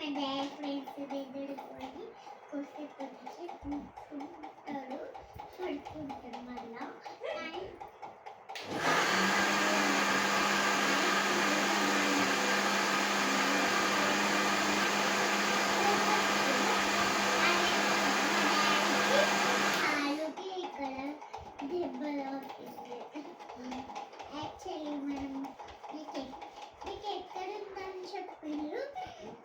Daddy friends దగ్గరికి పోయి కొద్దిసేపు కూర్చుంటాడు, పడుకుంటాడు. మళ్ళా కాలుకి ఇక్కడ దెబ్బలు అవుతుంది. యాక్చువల్లీ మనం మీకు ఎక్కడుందని చెప్పిండ్రు,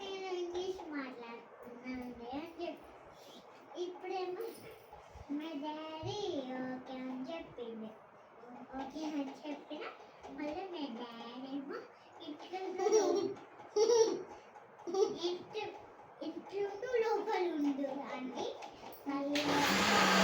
నేను ఇంగ్లీష్ మాట్లాడుతున్నాను అని చెప్పి ఇప్పుడేమో మా డాడీ ఓకే అని చెప్పింది. ఓకే అని చెప్పిన మళ్ళీ మా డాడీ ఏమో ఇంట్లో లోపల ఉండు అని మళ్ళీ వచ్చి